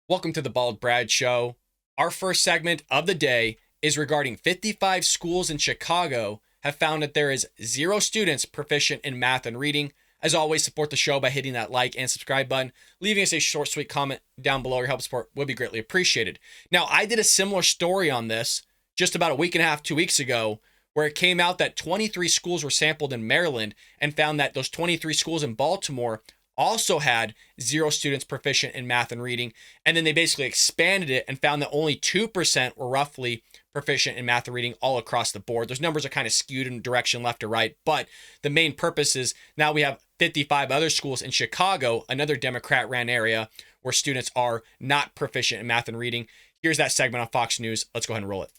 Welcome to the Bald Brad Show. Our first segment of the day is regarding 55 schools in Chicago have found that there is 0 students proficient in math and reading. As always, support the show by hitting that like and subscribe button. Leaving us a short, sweet comment down below. Your help support would be greatly appreciated. Now, I did a similar story on this just about a week and a half, 2 weeks ago, where it came out that 23 schools were sampled in Maryland and found that those 23 schools in Baltimore also had 0 students proficient in math and reading. And then they basically expanded it and found that only 2% were roughly proficient in math and reading all across the board. Those numbers are kind of skewed in direction left or right, but the main purpose is now we have 55 other schools in Chicago, another Democrat-ran area, where students are not proficient in math and reading. Here's that segment on Fox News. Let's go ahead and roll it.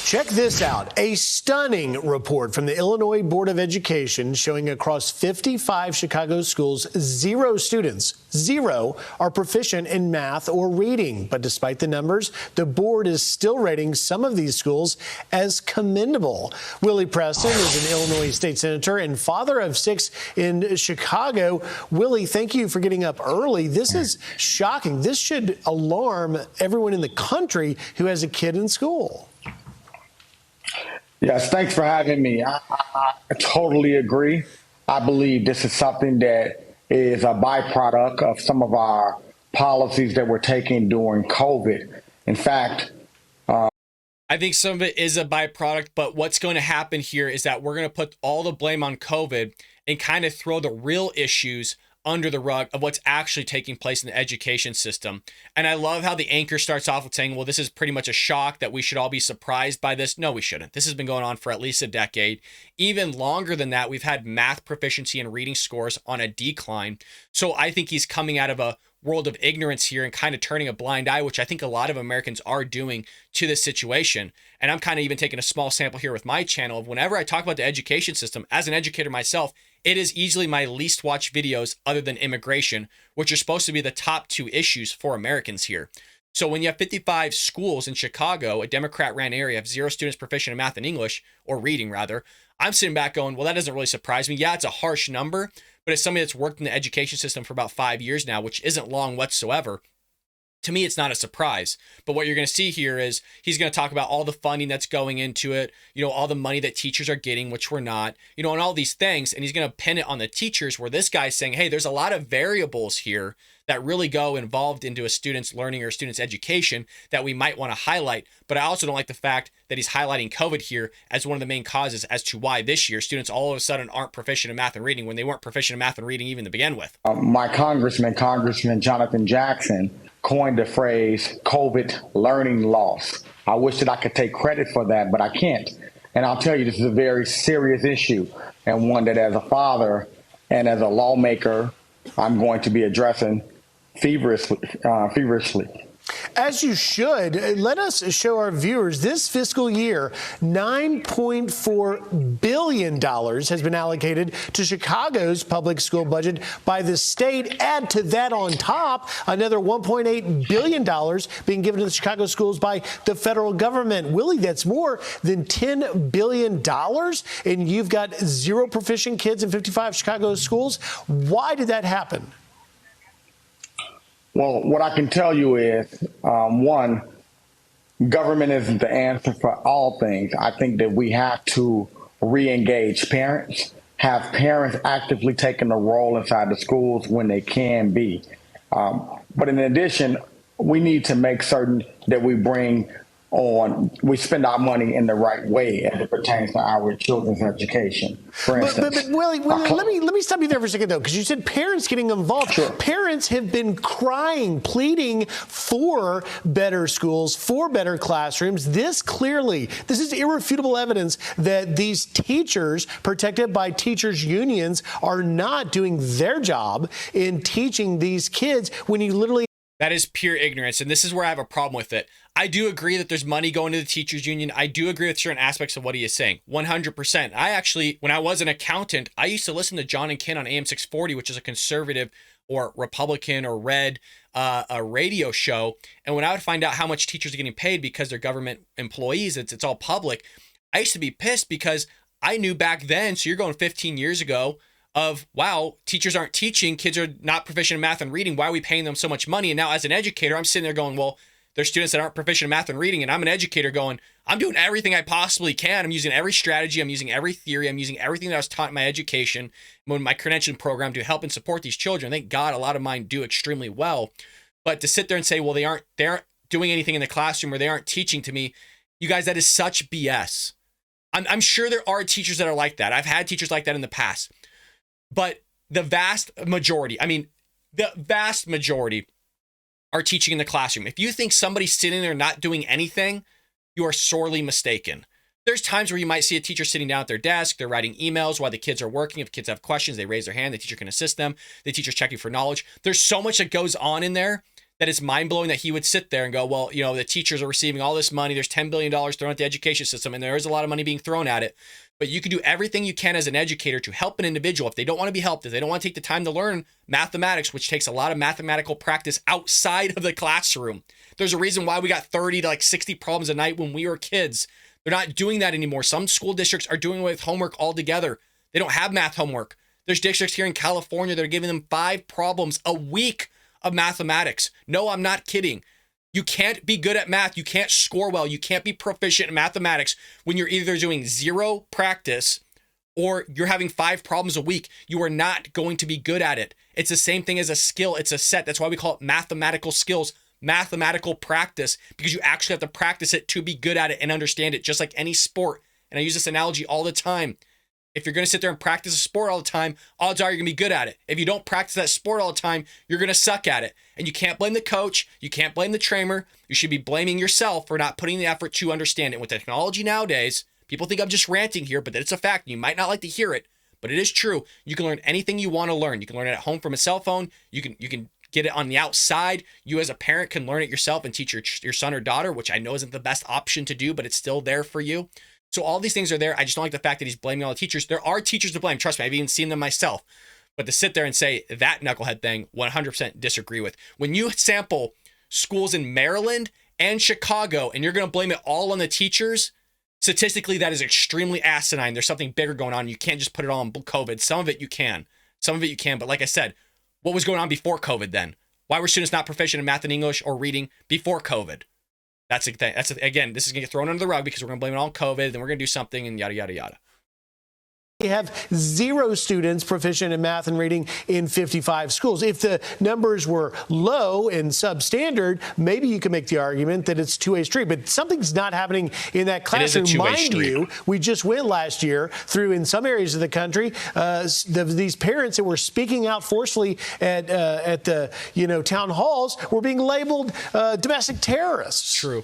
Check this out. A stunning report from the Illinois Board of Education showing across 55 Chicago schools, 0 students, 0 are proficient in math or reading. But despite the numbers, the board is still rating some of these schools as commendable. Willie Preston is an Illinois state senator and father of 6 in Chicago. Willie, thank you for getting up early. This is shocking. This should alarm everyone in the country who has a kid in school. Yes, thanks for having me. I totally agree. I believe this is something that is a byproduct of some of our policies that we're taking during COVID. In fact, I think some of it is a byproduct, but what's going to happen here is that we're going to put all the blame on COVID and kind of throw the real issues under the rug of what's actually taking place in the education system. And I love how the anchor starts off with saying, well, this is pretty much a shock that we should all be surprised by this. No, we shouldn't. This has been going on for at least a decade. Even longer than that, we've had math proficiency and reading scores on a decline. So I think he's coming out of a world of ignorance here and kind of turning a blind eye, which I think a lot of Americans are doing to this situation. And I'm kind of even taking a small sample here with my channel of whenever I talk about the education system, as an educator myself, it is easily my least watched videos other than immigration, which are supposed to be the top 2 issues for Americans here. So when you have 55 schools in Chicago, a Democrat-ran area, have 0 students proficient in math and English, or reading rather, I'm sitting back going, well, that doesn't really surprise me. Yeah, it's a harsh number, but as somebody that's worked in the education system for about 5 years now, which isn't long whatsoever, to me, it's not a surprise. But what you're going to see here is he's going to talk about all the funding that's going into it, all the money that teachers are getting, which we're not, and all these things. And he's going to pin it on the teachers, where this guy's saying, hey, there's a lot of variables here that really go involved into a student's learning or a student's education that we might want to highlight. But I also don't like the fact that he's highlighting COVID here as one of the main causes as to why this year students all of a sudden aren't proficient in math and reading when they weren't proficient in math and reading even to begin with. My Congressman Jonathan Jackson, coined the phrase COVID learning loss. I wish that I could take credit for that, but I can't. And I'll tell you, this is a very serious issue, and one that as a father and as a lawmaker, I'm going to be addressing feverishly. As you should. Let us show our viewers this fiscal year, $9.4 billion has been allocated to Chicago's public school budget by the state. Add to that on top another $1.8 billion being given to the Chicago schools by the federal government. Willie, that's more than $10 billion, and you've got 0 proficient kids in 55 Chicago schools. Why did that happen? Well, what I can tell you is, one, government isn't the answer for all things. I think that we have to re-engage parents, have parents actively taking a role inside the schools when they can be. But in addition, we need to make certain that we spend our money in the right way as it pertains to our children's education. For instance, but Willie, let me stop you there for a second, though, because you said parents getting involved. Sure. Parents have been crying, pleading for better schools, for better classrooms. This is irrefutable evidence that these teachers, protected by teachers' unions, are not doing their job in teaching these kids when you literally... That is pure ignorance, and this is where I have a problem with it. I do agree that there's money going to the teachers union. I do agree with certain aspects of what he is saying, 100%. I actually, when I was an accountant, I used to listen to John and Ken on AM 640, which is a conservative or Republican or red a radio show. And when I would find out how much teachers are getting paid because they're government employees, it's all public, I used to be pissed because I knew back then, so you're going 15 years ago, of, wow, teachers aren't teaching, kids are not proficient in math and reading. Why are we paying them so much money? And now as an educator, I'm sitting there going, well, there's students that aren't proficient in math and reading. And I'm an educator going, I'm doing everything I possibly can. I'm using every strategy. I'm using every theory. I'm using everything that I was taught in my education, in my credentialing program to help and support these children. Thank God a lot of mine do extremely well. But to sit there and say, well, they aren't doing anything in the classroom or they aren't teaching to me, you guys, that is such BS. I'm sure there are teachers that are like that. I've had teachers like that in the past. But the vast majority are teaching in the classroom. If you think somebody's sitting there not doing anything, you are sorely mistaken. There's times where you might see a teacher sitting down at their desk, they're writing emails while the kids are working. If kids have questions, they raise their hand, the teacher can assist them. The teacher's checking for knowledge. There's so much that goes on in there that it's mind-blowing that he would sit there and go, well, the teachers are receiving all this money. There's $10 billion thrown at the education system, and there is a lot of money being thrown at it. But you can do everything you can as an educator to help an individual. If they don't want to be helped, if they don't want to take the time to learn mathematics, which takes a lot of mathematical practice outside of the classroom. There's a reason why we got 30 to 60 problems a night when we were kids. They're not doing that anymore. Some school districts are doing away with homework altogether. They don't have math homework. There's districts here in California that are giving them 5 problems a week of mathematics. No, I'm not kidding. You can't be good at math. You can't score well. You can't be proficient in mathematics when you're either doing 0 practice or you're having 5 problems a week. You are not going to be good at it. It's the same thing as a skill. It's a set. That's why we call it mathematical skills, mathematical practice, because you actually have to practice it to be good at it and understand it, just like any sport. And I use this analogy all the time. If you're going to sit there and practice a sport all the time, odds are you're going to be good at it. If you don't practice that sport all the time, you're going to suck at it. And you can't blame the coach. You can't blame the trainer. You should be blaming yourself for not putting the effort to understand it. With technology nowadays, people think I'm just ranting here, but it's a fact. You might not like to hear it, but it is true. You can learn anything you want to learn. You can learn it at home from a cell phone. You can get it on the outside. You as a parent can learn it yourself and teach your son or daughter, which I know isn't the best option to do, but it's still there for you. So all these things are there. I just don't like the fact that he's blaming all the teachers. There are teachers to blame. Trust me, I've even seen them myself. But to sit there and say that knucklehead thing, 100% disagree with. When you sample schools in Maryland and Chicago and you're going to blame it all on the teachers, statistically, that is extremely asinine. There's something bigger going on. You can't just put it all on COVID. Some of it you can. But like I said, what was going on before COVID then? Why were students not proficient in math and English or reading before COVID? That's the thing. Again, this is going to get thrown under the rug because we're going to blame it on COVID, then we're going to do something and yada, yada, yada. We have 0 students proficient in math and reading in 55 schools. If the numbers were low and substandard, maybe you could make the argument that it's a two-way street. But something's not happening in that classroom. Mind you, we just went last year through, in some areas of the country, these parents that were speaking out forcefully at the town halls were being labeled domestic terrorists. True.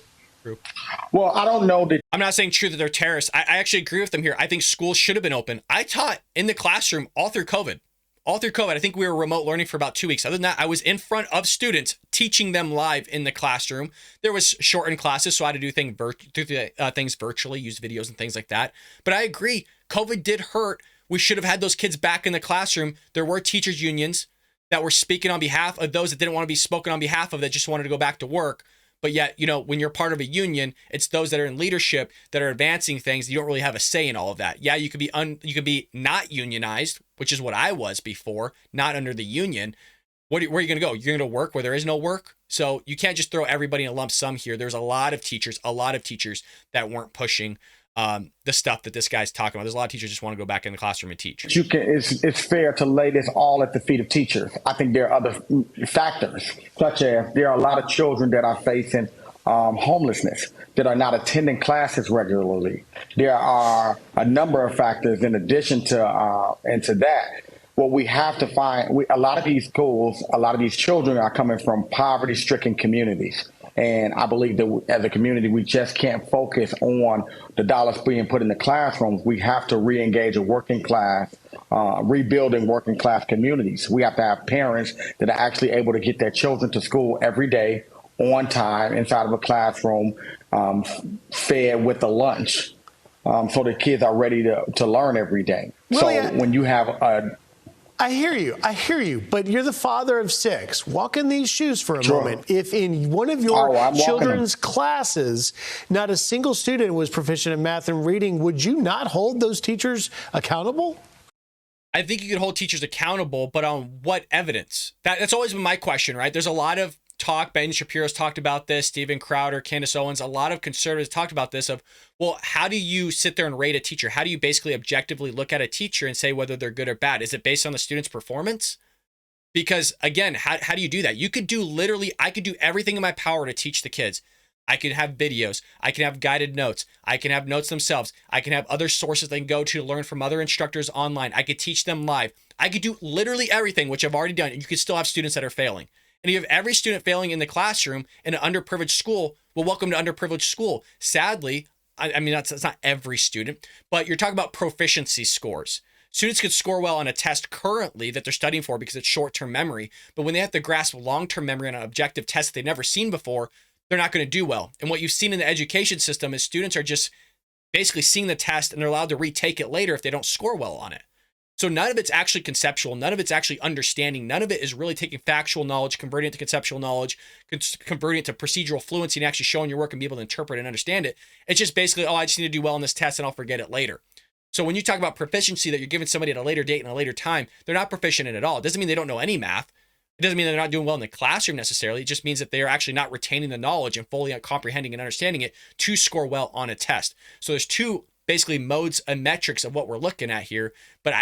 Well, I don't know that. I'm not saying true that they're terrorists. I actually agree with them here. I think schools should have been open. I taught in the classroom all through COVID. I think we were remote learning for about 2 weeks. Other than that, I was in front of students teaching them live in the classroom. There was shortened classes, so I had to do things virtually, use videos and things like that. But I agree, COVID did hurt. We should have had those kids back in the classroom. There were teachers' unions that were speaking on behalf of those that didn't want to be spoken on behalf of, that just wanted to go back to work. But yet, when you're part of a union, it's those that are in leadership that are advancing things. You don't really have a say in all of that. Yeah, you could be not unionized, which is what I was before, not under the union. Where are you going to go? You're going to work where there is no work. So you can't just throw everybody in a lump sum here. There's a lot of teachers that weren't pushing the stuff that this guy's talking about. There's a lot of teachers just want to go back in the classroom and teach. It's fair to lay this all at the feet of teachers. I think there are other factors, such as there are a lot of children that are facing homelessness, that are not attending classes regularly. There are a number of factors in addition to that. What we have to find, a lot of these schools, a lot of these children are coming from poverty-stricken communities. And I believe that as a community, we just can't focus on the dollars being put in the classrooms. We have to re-engage a working class, rebuilding working class communities. We have to have parents that are actually able to get their children to school every day on time inside of a classroom, fed with a lunch, so the kids are ready to learn every day. Willie, so when you have I hear you, but you're the father of 6. Walk in these shoes for a moment. If in one of your children's classes, not a single student was proficient in math and reading, would you not hold those teachers accountable? I think you could hold teachers accountable, but on what evidence? That's always been my question, right? There's a lot of talk. Ben Shapiro's talked about this. Steven Crowder, Candace Owens, a lot of conservatives talked about this of, well, how do you sit there and rate a teacher? How do you basically objectively look at a teacher and say whether they're good or bad? Is it based on the student's performance? Because again, how do you do that? You could do literally, I could do everything in my power to teach the kids. I can have videos. I can have guided notes. I can have notes themselves. I can have other sources they can go to learn from other instructors online. I could teach them live. I could do literally everything, which I've already done. And you could still have students that are failing. And you have every student failing in the classroom in an underprivileged school. Well, welcome to underprivileged school. Sadly, I mean, that's not every student, but you're talking about proficiency scores. Students could score well on a test currently that they're studying for because it's short-term memory. But when they have to grasp long-term memory on an objective test that they've never seen before, they're not going to do well. And what you've seen in the education system is students are just basically seeing the test and they're allowed to retake it later if they don't score well on it. So none of it's actually conceptual. None of it's actually understanding. None of it is really taking factual knowledge, converting it to conceptual knowledge, converting it to procedural fluency and actually showing your work and be able to interpret and understand it. It's just basically, oh, I just need to do well on this test and I'll forget it later. So when you talk about proficiency that you're giving somebody at a later date and a later time, they're not proficient in it at all. It doesn't mean they don't know any math. It doesn't mean they're not doing well in the classroom necessarily. It just means that they're actually not retaining the knowledge and fully comprehending and understanding it to score well on a test. So there's two basically modes and metrics of what we're looking at here. But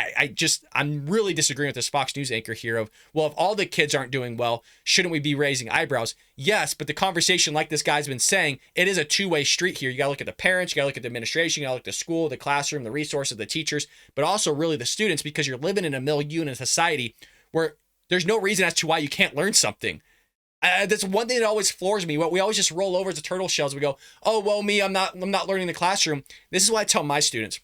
I'm really disagreeing with this Fox News anchor here of, well, if all the kids aren't doing well, shouldn't we be raising eyebrows? Yes, but the conversation, like this guy's been saying, it is a two-way street here. You got to look at the parents, you got to look at the administration, you got to look at the school, the classroom, the resources, the teachers, but also really the students, because you're living in a milieu in a society where there's no reason as to why you can't learn something. That's one thing that always floors me. What we always just roll over as the turtle shells. We go, oh, well, me, I'm not learning in the classroom. This is why I tell my students,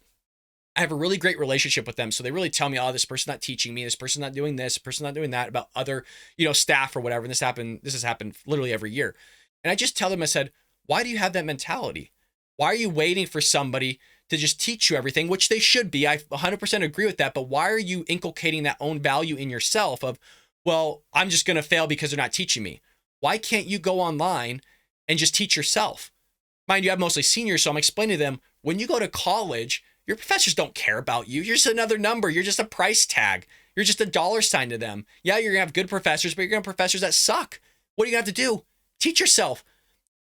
I have a really great relationship with them. So they really tell me, oh, this person's not teaching me. This person's not doing this. This person's not doing that about other, staff or whatever. And this has happened literally every year. And I just tell them, I said, why do you have that mentality? Why are you waiting for somebody to just teach you everything, which they should be? I 100% agree with that. But why are you inculcating that own value in yourself of, well, I'm just going to fail because they're not teaching me? Why can't you go online and just teach yourself? Mind you, I have mostly seniors, so I'm explaining to them, when you go to college, your professors don't care about you. You're just another number. You're just a price tag. You're just a dollar sign to them. Yeah, you're going to have good professors, but you're going to have professors that suck. What are you going to have to do? Teach yourself.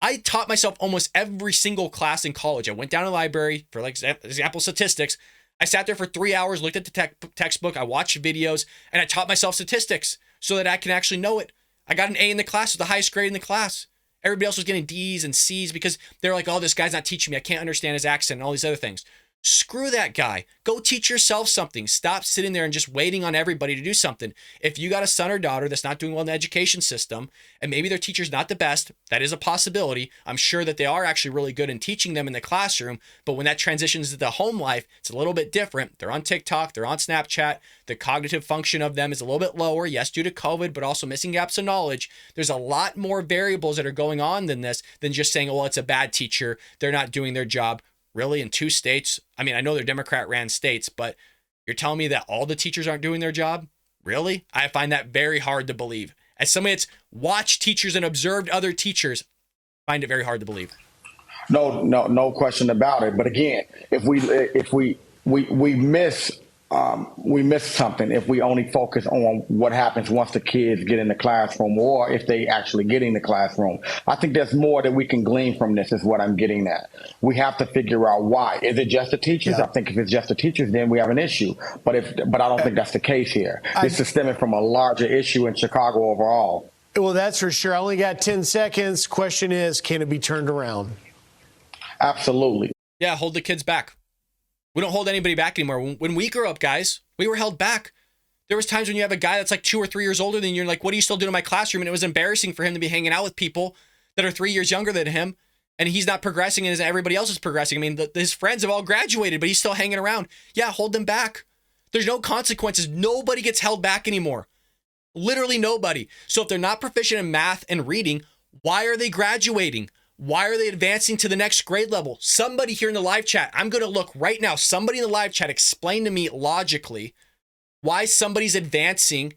I taught myself almost every single class in college. I went down to the library for, like, example statistics. I sat there for 3 hours, looked at the textbook, I watched videos, and I taught myself statistics so that I can actually know it. I got an A in the class, with the highest grade in the class. Everybody else was getting D's and C's because they're like, oh, this guy's not teaching me. I can't understand his accent and all these other things. Screw that guy. Go teach yourself something. Stop sitting there and just waiting on everybody to do something. If you got a son or daughter that's not doing well in the education system, and maybe their teacher's not the best, that is a possibility. I'm sure that they are actually really good in teaching them in the classroom, but when that transitions to the home life, it's a little bit different. They're on TikTok, they're on Snapchat, the cognitive function of them is a little bit lower, yes, due to COVID, but also missing gaps of knowledge. There's a lot more variables that are going on than this, than just saying, oh, well, it's a bad teacher, they're not doing their job. Really, in 2 states? I mean, I know they're Democrat-ran states, but you're telling me that all the teachers aren't doing their job? Really? I find that very hard to believe. As somebody that's watched teachers and observed other teachers, I find it very hard to believe. No question about it. But again, if we miss something if we only focus on what happens once the kids get in the classroom, or if they actually get in the classroom. I think there's more that we can glean from this, is what I'm getting at. We have to figure out why. Is it just the teachers? Yeah. I think if it's just the teachers, then we have an issue. But I don't think that's the case here. This is stemming from a larger issue in Chicago overall. Well, that's for sure. I only got 10 seconds. Question is, can it be turned around? Absolutely. Yeah, hold the kids back. We don't hold anybody back anymore. When we grew up, guys, we were held back. There was times when you have a guy that's like 2 or 3 years older than you, and you're like, what are you still doing in my classroom? And it was embarrassing for him to be hanging out with people that are 3 years younger than him, and he's not progressing and everybody else is progressing. I mean, his friends have all graduated, but he's still hanging around. Yeah, hold them back. There's no consequences. Nobody gets held back anymore. Literally nobody. So if they're not proficient in math and reading, why are they graduating? Why are they advancing to the next grade level? Somebody here in the live chat, I'm going to look right now. Somebody in the live chat, explain to me logically why somebody's advancing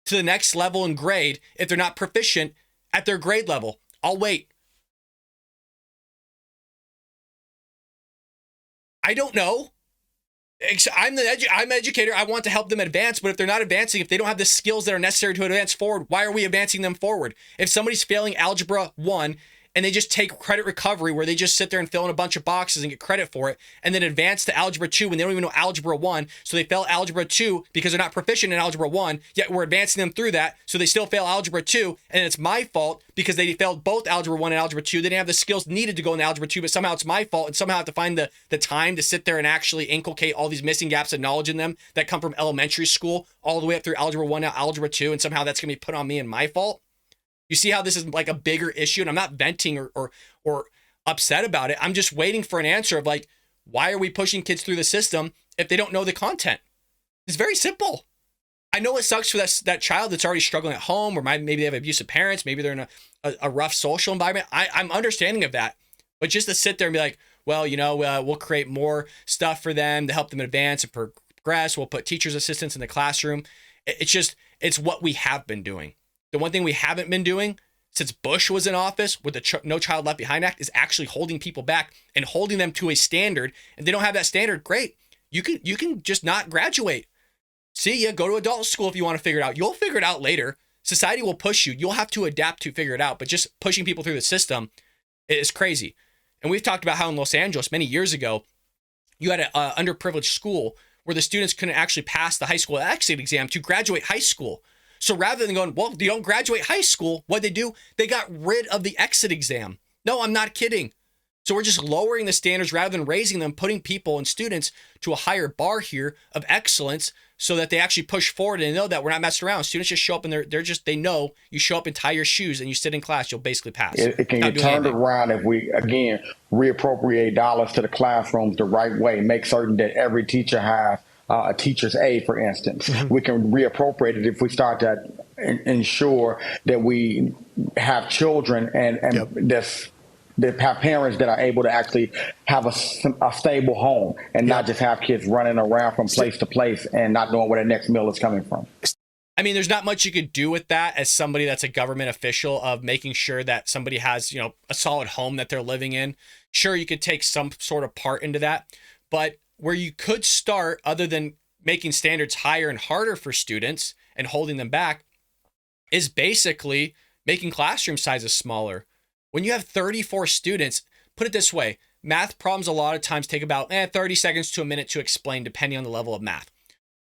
to the next level in grade if they're not proficient at their grade level. I'll wait. I don't know. I'm an educator. I want to help them advance, but if they're not advancing, if they don't have the skills that are necessary to advance forward, why are we advancing them forward? If somebody's failing Algebra 1 and they just take credit recovery where they just sit there and fill in a bunch of boxes and get credit for it and then advance to Algebra 2 when they don't even know Algebra 1, so they fail Algebra 2 because they're not proficient in Algebra 1, yet we're advancing them through that, so they still fail Algebra 2, and it's my fault because they failed both Algebra 1 and Algebra 2. They didn't have the skills needed to go into Algebra 2, but somehow it's my fault, and somehow I have to find the time to sit there and actually inculcate all these missing gaps of knowledge in them that come from elementary school all the way up through Algebra 1 now Algebra 2, and somehow that's going to be put on me and my fault. You see how this is like a bigger issue, and I'm not venting or upset about it. I'm just waiting for an answer of like, why are we pushing kids through the system if they don't know the content? It's very simple. I know it sucks for that child that's already struggling at home, or maybe they have abusive parents, maybe they're in a rough social environment. I'm understanding of that, but just to sit there and be like, well, we'll create more stuff for them to help them advance and progress. We'll put teachers' assistants in the classroom. It's what we have been doing. The one thing we haven't been doing since Bush was in office with the No Child Left Behind Act is actually holding people back and holding them to a standard. And they don't have that standard. Great. You can just not graduate. See ya. Go to adult school if you want to figure it out. You'll figure it out later. Society will push you. You'll have to adapt to figure it out. But just pushing people through the system is crazy. And we've talked about how in Los Angeles many years ago, you had an underprivileged school where the students couldn't actually pass the high school exit exam to graduate high school. So rather than going, well, you don't graduate high school, what they do, they got rid of the exit exam. No, I'm not kidding. So we're just lowering the standards rather than raising them, putting people and students to a higher bar here of excellence so that they actually push forward and know that we're not messing around. Students just show up and they know you show up and tie your shoes and you sit in class, you'll basically pass. It can get turned around if we, again, reappropriate dollars to the classrooms the right way, make certain that every teacher has a teacher's aide, for instance. Mm-hmm. We can reappropriate it if we start to ensure that we have children and yep. that have parents that are able to actually have a stable home and yep. not just have kids running around from place to place and not knowing where their next meal is coming from. I mean, there's not much you could do with that as somebody that's a government official of making sure that somebody has, a solid home that they're living in. Sure, you could take some sort of part into that, but where you could start, other than making standards higher and harder for students and holding them back, is basically making classroom sizes smaller. When you have 34 students, put it this way, math problems a lot of times take about 30 seconds to a minute to explain, depending on the level of math.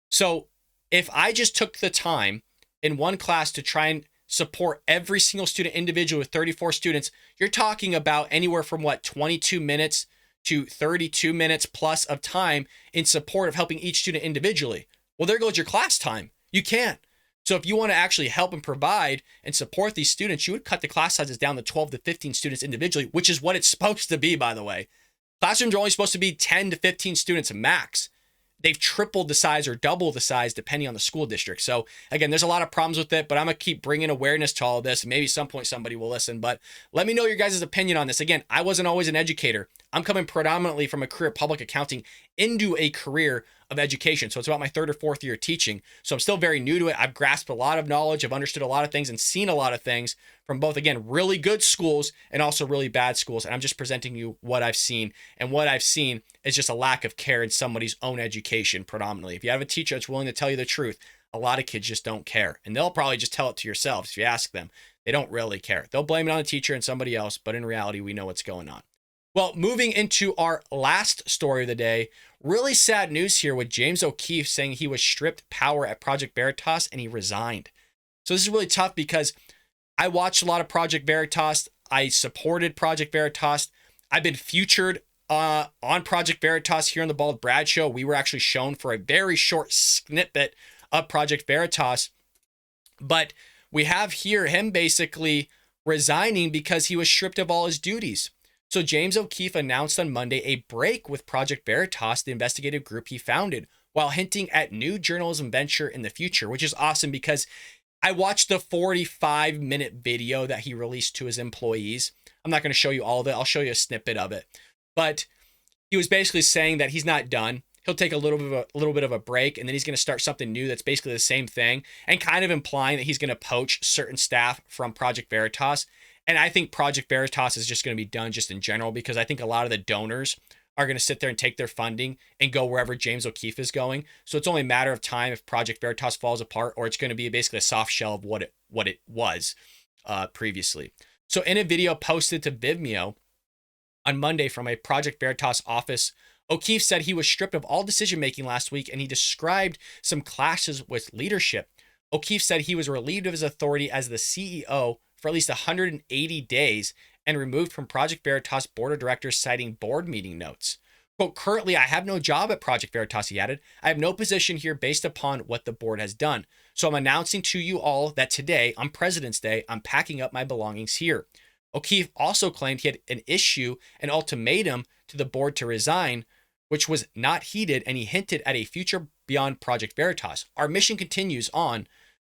So if I just took the time in one class to try and support every single student individually with 34 students, you're talking about anywhere from 22 minutes to 32 minutes plus of time in support of helping each student individually. Well, there goes your class time. You can't. So if you want to actually help and provide and support these students, you would cut the class sizes down to 12 to 15 students individually, which is what it's supposed to be, by the way. Classrooms are only supposed to be 10 to 15 students max. They've tripled the size or doubled the size depending on the school district. So again, there's a lot of problems with it, but I'm going to keep bringing awareness to all of this. Maybe at some point somebody will listen, but let me know your guys' opinion on this. Again, I wasn't always an educator. I'm coming predominantly from a career of public accounting into a career of education. So it's about my third or fourth year teaching. So I'm still very new to it. I've grasped a lot of knowledge. I've understood a lot of things and seen a lot of things from both, again, really good schools and also really bad schools. And I'm just presenting you what I've seen. And what I've seen is just a lack of care in somebody's own education predominantly. If you have a teacher that's willing to tell you the truth, a lot of kids just don't care. And they'll probably just tell it to yourselves if you ask them. They don't really care. They'll blame it on the teacher and somebody else, but in reality, we know what's going on. Well, moving into our last story of the day, really sad news here with James O'Keefe saying he was stripped power at Project Veritas and he resigned. So this is really tough because I watched a lot of Project Veritas. I supported Project Veritas. I've been featured on Project Veritas here on the Bald Brad Show. We were actually shown for a very short snippet of Project Veritas. But we have here him basically resigning because he was stripped of all his duties. So James O'Keefe announced on Monday a break with Project Veritas, the investigative group he founded, while hinting at new journalism venture in the future, which is awesome because I watched the 45-minute video that he released to his employees. I'm not going to show you all of it. I'll show you a snippet of it. But he was basically saying that he's not done. He'll take a little bit of a break, and then he's going to start something new that's basically the same thing, and kind of implying that he's going to poach certain staff from Project Veritas. And I think Project Veritas is just going to be done just in general because I think a lot of the donors are going to sit there and take their funding and go wherever James O'Keefe is going. So it's only a matter of time if Project Veritas falls apart, or it's going to be basically a soft shell of what it was previously. So in a video posted to Vimeo on Monday from a Project Veritas office, O'Keefe said he was stripped of all decision-making last week, and he described some clashes with leadership. O'Keefe said he was relieved of his authority as the CEO for at least 180 days and removed from Project Veritas board of directors, citing board meeting notes. Quote, currently, I have no job at Project Veritas, he added. I have no position here based upon what the board has done. So I'm announcing to you all that today, on President's Day, I'm packing up my belongings here. O'Keefe also claimed he had an ultimatum to the board to resign, which was not heeded, and he hinted at a future beyond Project Veritas. Our mission continues on.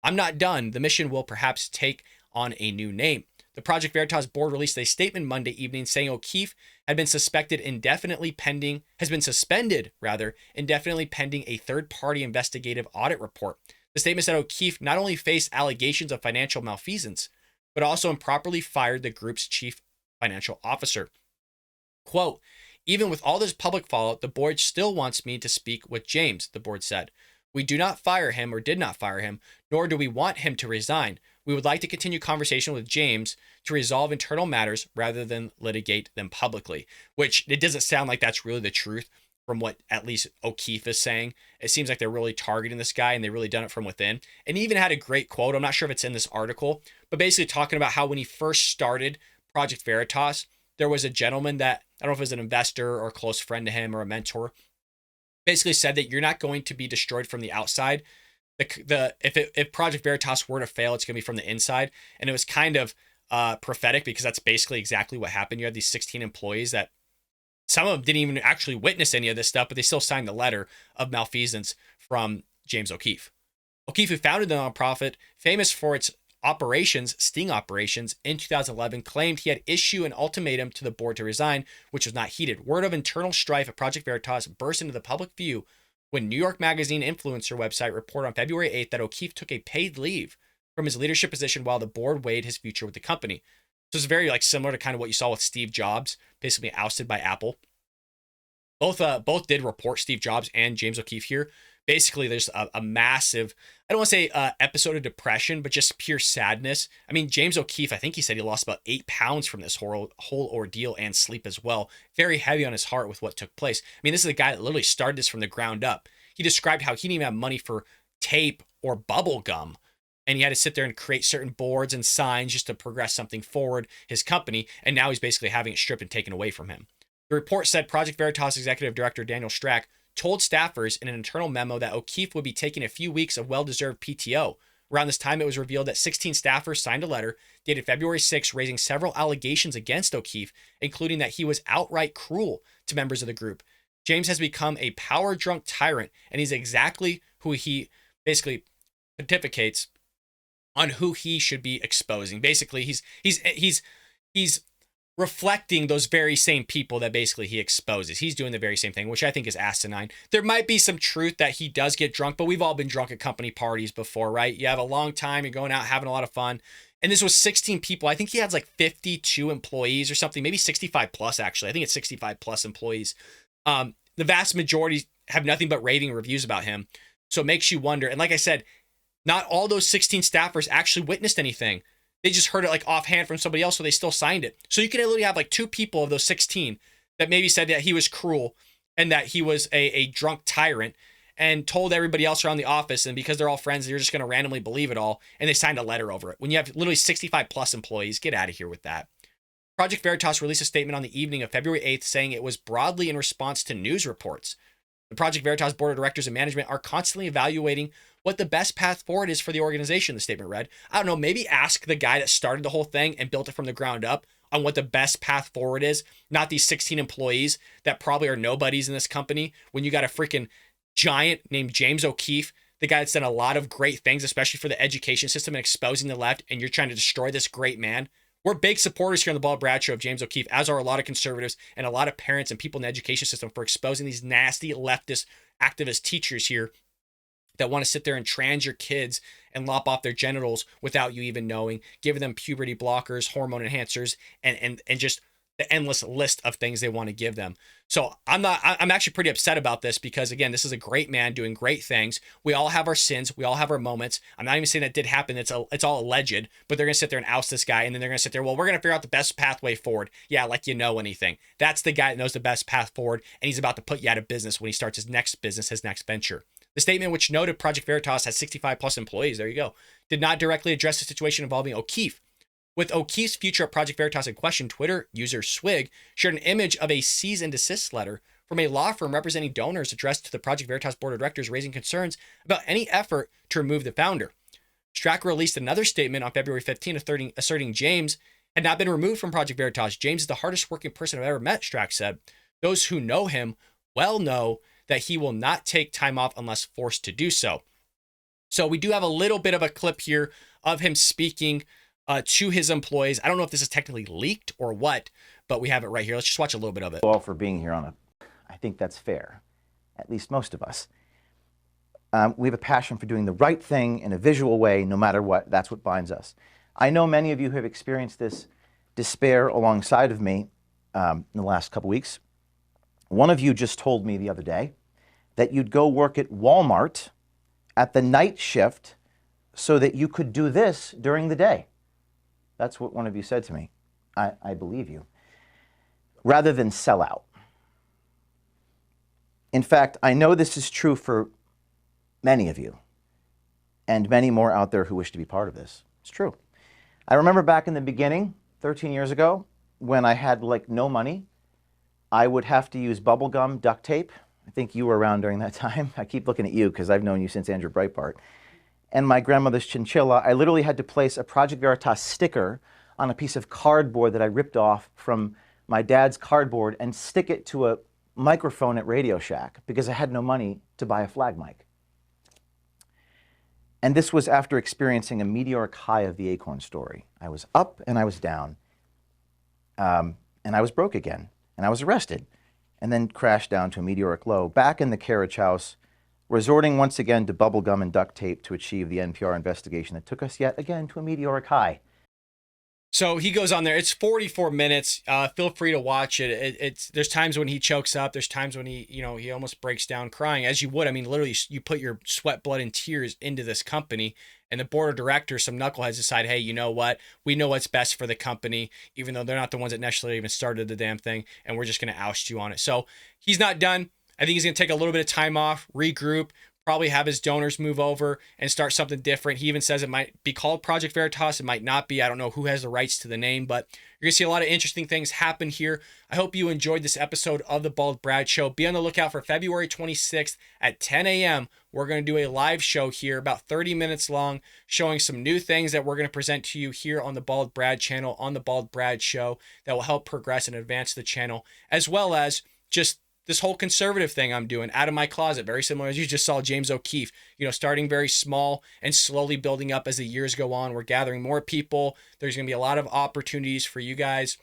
I'm not done. The mission will perhaps take on a new name. The Project Veritas board released a statement Monday evening saying O'Keefe has been suspended indefinitely pending a third-party investigative audit report. The statement said O'Keefe not only faced allegations of financial malfeasance, but also improperly fired the group's chief financial officer. Quote, even with all this public fallout, the board still wants me to speak with James, the board said. We do not fire him or did not fire him, nor do we want him to resign. We would like to continue conversation with James to resolve internal matters rather than litigate them publicly, which it doesn't sound like that's really the truth from what at least O'Keefe is saying. It seems like they're really targeting this guy, and they really done it from within. And he even had a great quote. I'm not sure if it's in this article, but basically talking about how when he first started Project Veritas, there was a gentleman that, I don't know if it was an investor or a close friend to him or a mentor, basically said that you're not going to be destroyed from the outside. If Project Veritas were to fail, it's going to be from the inside. And it was kind of prophetic, because that's basically exactly what happened. You had these 16 employees that some of them didn't even actually witness any of this stuff, but they still signed the letter of malfeasance from James O'Keefe. O'Keefe, who founded the nonprofit, famous for its sting operations, in 2011, claimed he had issued an ultimatum to the board to resign, which was not heeded. Word of internal strife at Project Veritas burst into the public view when New York Magazine influencer website reported on February 8th that O'Keefe took a paid leave from his leadership position while the board weighed his future with the company. So it's very similar to kind of what you saw with Steve Jobs, basically ousted by Apple. Both did report Steve Jobs and James O'Keefe here. Basically, there's a massive, I don't want to say episode of depression, but just pure sadness. I mean, James O'Keefe, I think he said he lost about 8 pounds from this whole ordeal, and sleep as well. Very heavy on his heart with what took place. I mean, this is a guy that literally started this from the ground up. He described how he didn't even have money for tape or bubble gum, and he had to sit there and create certain boards and signs just to progress something forward, his company, and now he's basically having it stripped and taken away from him. The report said Project Veritas Executive Director Daniel Strack told staffers in an internal memo that O'Keefe would be taking a few weeks of well-deserved PTO. Around this time, it was revealed that 16 staffers signed a letter dated February 6, raising several allegations against O'Keefe, including that he was outright cruel to members of the group. James has become a power-drunk tyrant, and he's exactly who he basically pontificates on who he should be exposing. Basically, he's reflecting those very same people that basically he exposes. He's doing the very same thing, which I think is asinine. There might be some truth that he does get drunk, but we've all been drunk at company parties before, right? You have a long time, you're going out having a lot of fun. And this was 16 people. I think he has 52 employees or something, maybe 65 plus, actually. I think it's 65 plus employees. The vast majority have nothing but raving reviews about him. So it makes you wonder. And like I said, not all those 16 staffers actually witnessed anything. They just heard it offhand from somebody else, so they still signed it. So you can literally have 2 people of those 16 that maybe said that he was cruel and that he was a drunk tyrant, and told everybody else around the office, and because they're all friends, they're just going to randomly believe it all, and they signed a letter over it. When you have literally 65 plus employees, get out of here with that. Project Veritas released a statement on the evening of February 8th saying it was broadly in response to news reports. The Project Veritas board of directors and management are constantly evaluating what the best path forward is for the organization, the statement read. I don't know, maybe ask the guy that started the whole thing and built it from the ground up on what the best path forward is, not these 16 employees that probably are nobodies in this company, when you got a freaking giant named James O'Keefe, the guy that's done a lot of great things, especially for the education system and exposing the left, and you're trying to destroy this great man. We're big supporters here on the Ball Brad Show of James O'Keefe, as are a lot of conservatives and a lot of parents and people in the education system, for exposing these nasty leftist activist teachers here that want to sit there and trans your kids and lop off their genitals without you even knowing, giving them puberty blockers, hormone enhancers, and just the endless list of things they want to give them. So I'm actually pretty upset about this because, again, this is a great man doing great things. We all have our sins. We all have our moments. I'm not even saying that did happen. It's all alleged, but they're going to sit there and oust this guy. And then they're going to sit there, well, we're going to figure out the best pathway forward. Yeah, like you know anything. That's the guy that knows the best path forward. And he's about to put you out of business when he starts his next business, his next venture. The statement, which noted Project Veritas has 65 plus employees, there you go, did not directly address the situation involving O'Keefe. With O'Keefe's future at Project Veritas in question, Twitter user Swig shared an image of a cease and desist letter from a law firm representing donors addressed to the Project Veritas board of directors, raising concerns about any effort to remove the founder. Strack released another statement on February 15, asserting James had not been removed from Project Veritas. James is the hardest working person I've ever met, Strack said. Those who know him well know that he will not take time off unless forced to do so. So we do have a little bit of a clip here of him speaking to his employees. I don't know if this is technically leaked or what, but we have it right here. Let's just watch a little bit of it. All for being here I think that's fair, at least most of us. We have a passion for doing the right thing in a visual way, no matter what. That's what binds us. I know many of you have experienced this despair alongside of me in the last couple weeks. One of you just told me the other day that you'd go work at Walmart at the night shift so that you could do this during the day. That's what one of you said to me. I believe you. Rather than sell out. In fact, I know this is true for many of you and many more out there who wish to be part of this. It's true. I remember back in the beginning, 13 years ago, when I had like no money, I would have to use bubble gum, duct tape. I think you were around during that time. I keep looking at you because I've known you since Andrew Breitbart. And my grandmother's chinchilla, I literally had to place a Project Veritas sticker on a piece of cardboard that I ripped off from my dad's cardboard and stick it to a microphone at Radio Shack because I had no money to buy a flag mic. And this was after experiencing a meteoric high of the Acorn story. I was up and I was down, and I was broke again, and I was arrested, and then crashed down to a meteoric low, back in the carriage house, resorting once again to bubble gum and duct tape to achieve the NPR investigation that took us yet again to a meteoric high. So he goes on there. It's 44 minutes. Feel free to watch it. There's times when he chokes up. There's times when he almost breaks down crying, as you would. I mean, literally, you put your sweat, blood, and tears into this company, and the board of directors, some knuckleheads, decide, hey, you know what? We know what's best for the company, even though they're not the ones that necessarily even started the damn thing, and we're just going to oust you on it. So he's not done. I think he's going to take a little bit of time off, regroup, probably have his donors move over and start something different. He even says it might be called Project Veritas. It might not be. I don't know who has the rights to the name, but you're going to see a lot of interesting things happen here. I hope you enjoyed this episode of The Bald Brad Show. Be on the lookout for February 26th at 10 a.m. We're going to do a live show here, about 30 minutes long, showing some new things that we're going to present to you here on the Bald Brad channel, on The Bald Brad Show, that will help progress and advance the channel, as well as just this whole conservative thing I'm doing out of my closet, very similar as you just saw James O'Keefe, starting very small and slowly building up as the years go on. We're gathering more people. There's going to be a lot of opportunities for you guys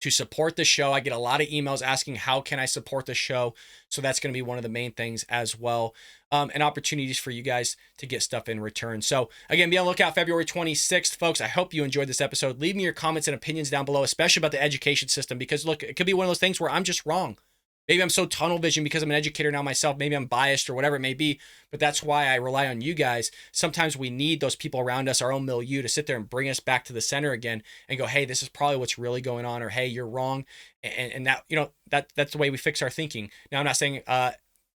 to support the show. I get a lot of emails asking, how can I support the show? So that's going to be one of the main things as well. And opportunities for you guys to get stuff in return. So again, be on the lookout February 26th, folks. I hope you enjoyed this episode. Leave me your comments and opinions down below, especially about the education system, because look, it could be one of those things where I'm just wrong. Maybe I'm so tunnel vision because I'm an educator now myself. Maybe I'm biased or whatever it may be, but that's why I rely on you guys. Sometimes we need those people around us, our own milieu, to sit there and bring us back to the center again and go, hey, this is probably what's really going on, or hey, you're wrong. And that, that's the way we fix our thinking. Now, I'm not saying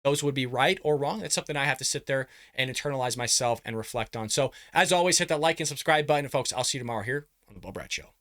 those would be right or wrong. It's something I have to sit there and internalize myself and reflect on. So as always, hit that like and subscribe button. And folks, I'll see you tomorrow here on The Bo Brad Show.